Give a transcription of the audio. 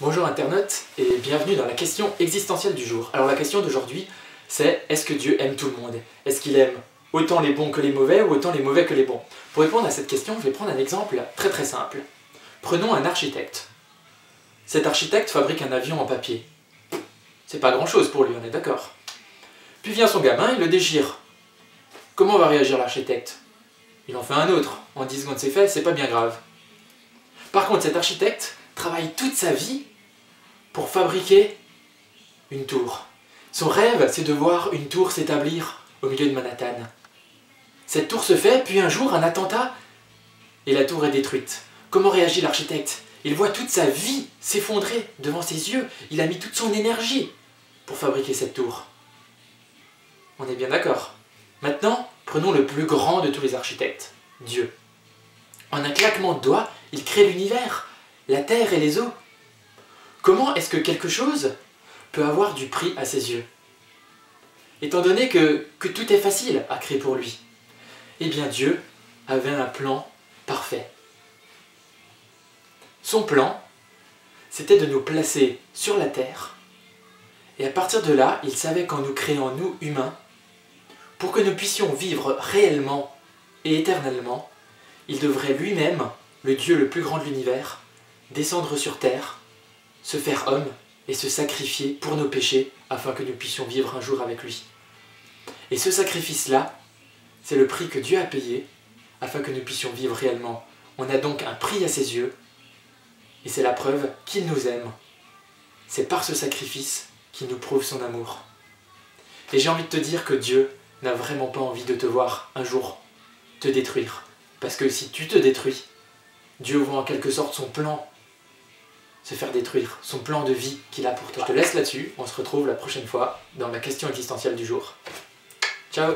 Bonjour internautes et bienvenue dans la question existentielle du jour. Alors la question d'aujourd'hui c'est: est-ce que Dieu aime tout le monde? Est-ce qu'il aime autant les bons que les mauvais ou autant les mauvais que les bons? Pour répondre à cette question, je vais prendre un exemple très simple. Prenons un architecte. Cet architecte fabrique un avion en papier. C'est pas grand chose pour lui, on est d'accord. Puis vient son gamin, il le déchire. Comment va réagir l'architecte? Il en fait un autre. En 10 secondes c'est fait, c'est pas bien grave. Par contre cet architecte travaille toute sa vie pour fabriquer une tour. Son rêve, c'est de voir une tour s'établir au milieu de Manhattan. Cette tour se fait, puis un jour, un attentat, et la tour est détruite. Comment réagit l'architecte? Il voit toute sa vie s'effondrer devant ses yeux. Il a mis toute son énergie pour fabriquer cette tour. On est bien d'accord. Maintenant, prenons le plus grand de tous les architectes, Dieu. En un claquement de doigts, il crée l'univers, la terre et les eaux. Comment est-ce que quelque chose peut avoir du prix à ses yeux? Étant donné que tout est facile à créer pour lui, eh bien Dieu avait un plan parfait. Son plan, c'était de nous placer sur la terre, et à partir de là, il savait qu'en nous créant, nous humains, pour que nous puissions vivre réellement et éternellement, il devrait lui-même, le Dieu le plus grand de l'univers, descendre sur terre, se faire homme et se sacrifier pour nos péchés afin que nous puissions vivre un jour avec lui. Et ce sacrifice-là, c'est le prix que Dieu a payé afin que nous puissions vivre réellement. On a donc un prix à ses yeux et c'est la preuve qu'il nous aime. C'est par ce sacrifice qu'il nous prouve son amour. Et j'ai envie de te dire que Dieu n'a vraiment pas envie de te voir un jour te détruire. Parce que si tu te détruis, Dieu voit en quelque sorte son plan se faire détruire, son plan de vie qu'il a pour toi. Je te laisse là-dessus, on se retrouve la prochaine fois dans ma question existentielle du jour. Ciao!